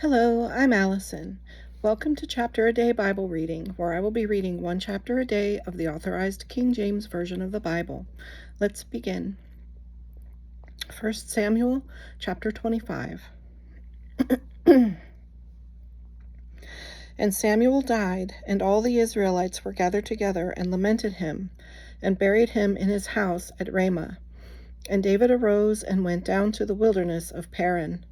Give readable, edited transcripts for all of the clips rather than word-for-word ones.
Hello, I'm Allison. Welcome to Chapter a Day Bible Reading, where I will be reading one chapter a day of the Authorized King James Version of the Bible. Let's begin. 1 Samuel, chapter 25. And Samuel died, and all the Israelites were gathered together and lamented him, and buried him in his house at Ramah. And David arose and went down to the wilderness of Paran.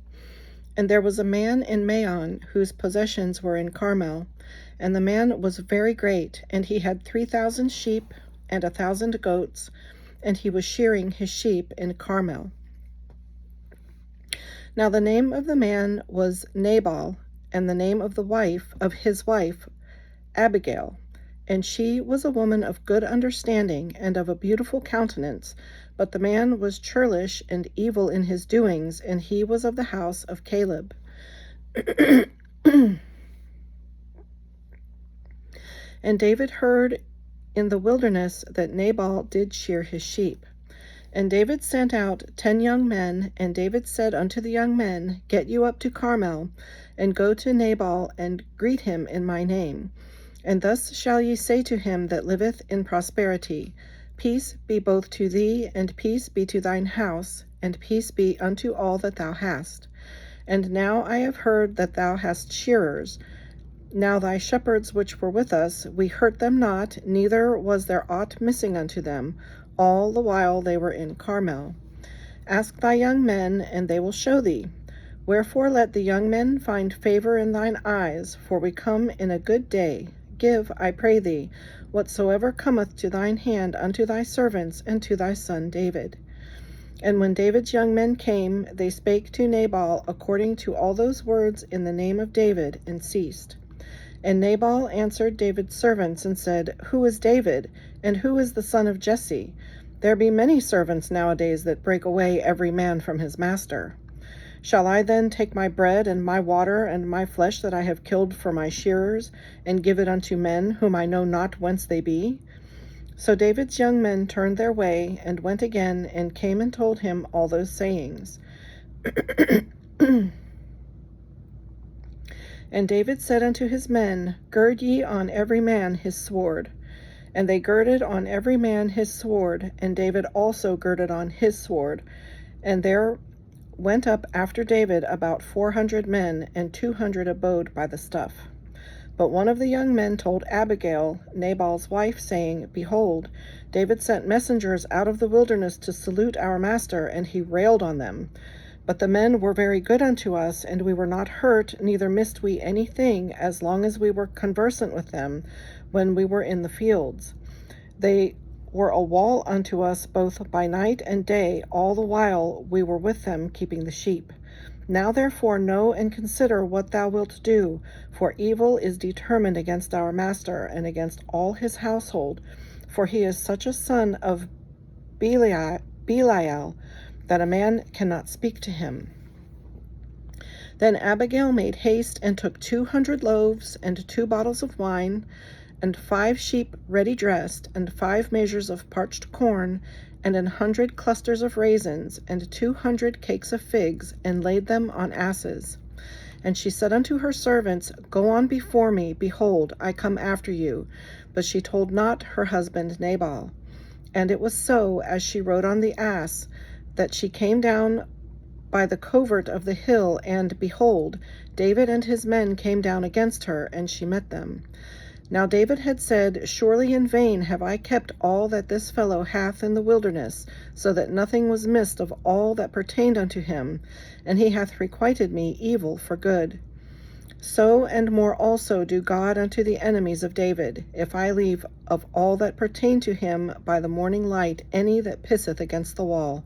And there was a man in Maon whose possessions were in Carmel, and the man was very great, and he had 3,000 sheep and 1,000 goats, and he was shearing his sheep in Carmel. Now the name of the man was Nabal, and the name of his wife Abigail. And she was a woman of good understanding and of a beautiful countenance, but the man was churlish and evil in his doings, and he was of the house of Caleb. And David heard in the wilderness that Nabal did shear his sheep. And David sent out 10 young men, and David said unto the young men, Get you up to Carmel, and go to Nabal, and greet him in my name. And thus shall ye say to him that liveth in prosperity, Peace be both to thee, and peace be to thine house, and peace be unto all that thou hast. And now I have heard that thou hast shearers. Now thy shepherds which were with us, we hurt them not, neither was there aught missing unto them, all the while they were in Carmel. Ask thy young men, and they will show thee. Wherefore let the young men find favor in thine eyes, for we come in a good day. Give, I pray thee, whatsoever cometh to thine hand unto thy servants and to thy son David. And when David's young men came, they spake to Nabal according to all those words in the name of David, and ceased. And Nabal answered David's servants and said, Who is David, and who is the son of Jesse? There be many servants nowadays that break away every man from his master. Shall I then take my bread and my water and my flesh that I have killed for my shearers, and give it unto men whom I know not whence they be? So David's young men turned their way, and went again, and came and told him all those sayings. And David said unto his men, Gird ye on every man his sword. And they girded on every man his sword, and David also girded on his sword. And there went up after David about 400 men, and 200 abode by the stuff. But one of the young men told Abigail, Nabal's wife, saying, Behold, David sent messengers out of the wilderness to salute our master, and he railed on them. But the men were very good unto us, and we were not hurt, neither missed we anything, as long as we were conversant with them, when we were in the fields. They were a wall unto us both by night and day, all the while we were with them keeping the sheep. Now therefore know and consider what thou wilt do, for evil is determined against our master, and against all his household, for he is such a son of Belial, that a man cannot speak to him. Then Abigail made haste, and took 200 loaves, and 2 bottles of wine, and 5 sheep ready dressed, and 5 measures of parched corn, and 100 clusters of raisins, and 200 cakes of figs, and laid them on asses. And she said unto her servants, Go on before me, behold, I come after you. But she told not her husband Nabal. And it was so, as she rode on the ass, that she came down by the covert of the hill, and, behold, David and his men came down against her, and she met them. Now David had said, Surely in vain have I kept all that this fellow hath in the wilderness, so that nothing was missed of all that pertained unto him, and he hath requited me evil for good. So and more also do God unto the enemies of David, if I leave of all that pertain to him by the morning light any that pisseth against the wall.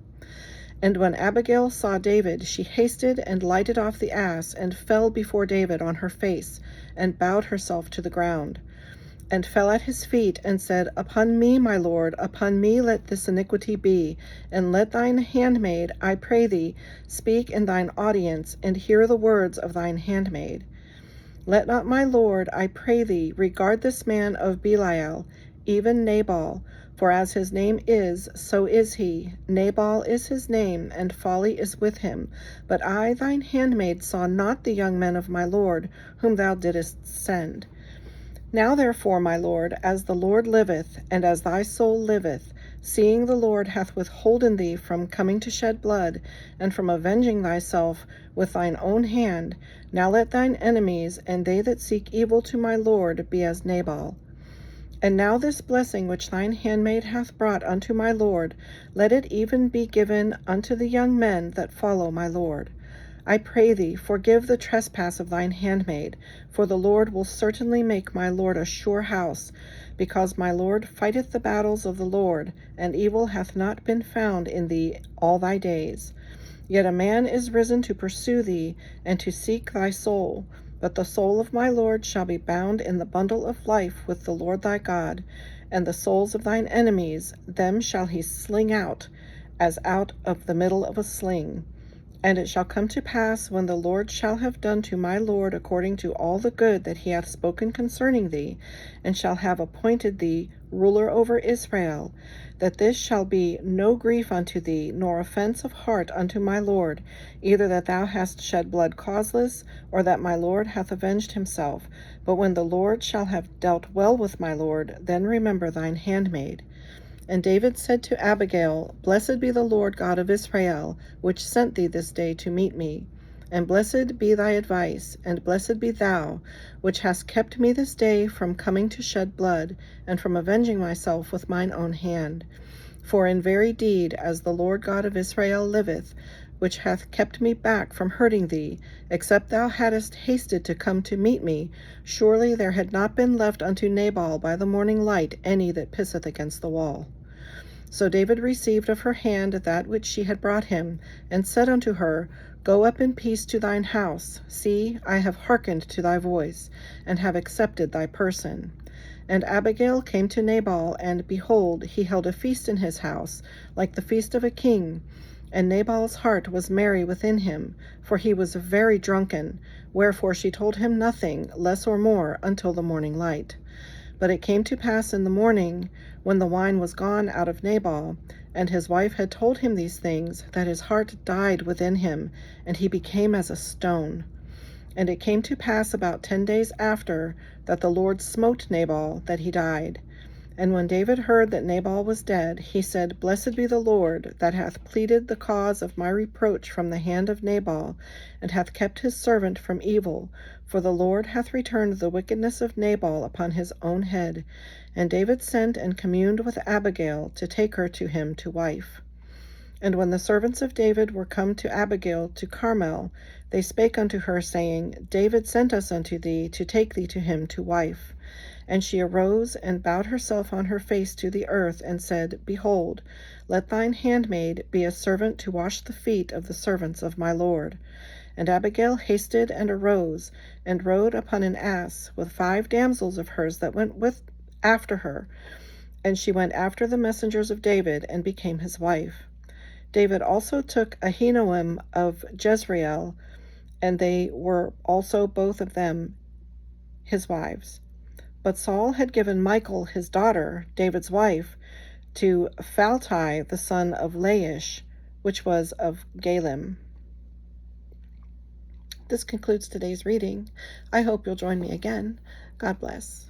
And when Abigail saw David, she hasted and lighted off the ass, and fell before David on her face, and bowed herself to the ground, and fell at his feet, and said, Upon me, my lord, upon me let this iniquity be, and let thine handmaid, I pray thee, speak in thine audience, and hear the words of thine handmaid. Let not my lord, I pray thee, regard this man of Belial, even Nabal, For as his name is, so is he. Nabal is his name, and folly is with him. But I, thine handmaid, saw not the young men of my lord, whom thou didst send. Now therefore, my lord, as the Lord liveth, and as thy soul liveth, seeing the Lord hath withholden thee from coming to shed blood, and from avenging thyself with thine own hand, now let thine enemies, and they that seek evil to my lord, be as Nabal. And now this blessing which thine handmaid hath brought unto my lord, let it even be given unto the young men that follow my lord. I pray thee, forgive the trespass of thine handmaid, for the Lord will certainly make my lord a sure house, because my lord fighteth the battles of the Lord, and evil hath not been found in thee all thy days. Yet a man is risen to pursue thee, and to seek thy soul. But the soul of my lord shall be bound in the bundle of life with the Lord thy God, and the souls of thine enemies, them shall he sling out, as out of the middle of a sling. And it shall come to pass, when the Lord shall have done to my lord according to all the good that he hath spoken concerning thee, and shall have appointed thee ruler over Israel, that this shall be no grief unto thee, nor offense of heart unto my lord, either that thou hast shed blood causeless, or that my lord hath avenged himself. But when the Lord shall have dealt well with my lord, then remember thine handmaid. And David said to Abigail, Blessed be the Lord God of Israel, which sent thee this day to meet me. And blessed be thy advice, and blessed be thou, which hast kept me this day from coming to shed blood, and from avenging myself with mine own hand. For in very deed, as the Lord God of Israel liveth, which hath kept me back from hurting thee, except thou hadst hasted to come to meet me, surely there had not been left unto Nabal by the morning light any that pisseth against the wall. So David received of her hand that which she had brought him, and said unto her, Go up in peace to thine house. See, I have hearkened to thy voice, and have accepted thy person. And Abigail came to Nabal, and behold, he held a feast in his house, like the feast of a king. And Nabal's heart was merry within him, for he was very drunken, wherefore she told him nothing, less or more, until the morning light. But it came to pass in the morning, when the wine was gone out of Nabal, and his wife had told him these things, that his heart died within him, and he became as a stone. And it came to pass about 10 days after, that the Lord smote Nabal, that he died. And when David heard that Nabal was dead, he said, Blessed be the Lord, that hath pleaded the cause of my reproach from the hand of Nabal, and hath kept his servant from evil. For the Lord hath returned the wickedness of Nabal upon his own head. And David sent and communed with Abigail, to take her to him to wife. And when the servants of David were come to Abigail to Carmel, they spake unto her, saying, David sent us unto thee, to take thee to him to wife. And she arose, and bowed herself on her face to the earth, and said, Behold, let thine handmaid be a servant to wash the feet of the servants of my lord. And Abigail hasted and arose, and rode upon an ass, with 5 damsels of hers that went after her. And she went after the messengers of David, and became his wife. David also took Ahinoam of Jezreel, and they were also both of them his wives. But Saul had given Michal his daughter, David's wife, to Phalti the son of Laish, which was of Galim. This concludes today's reading. I hope you'll join me again. God bless.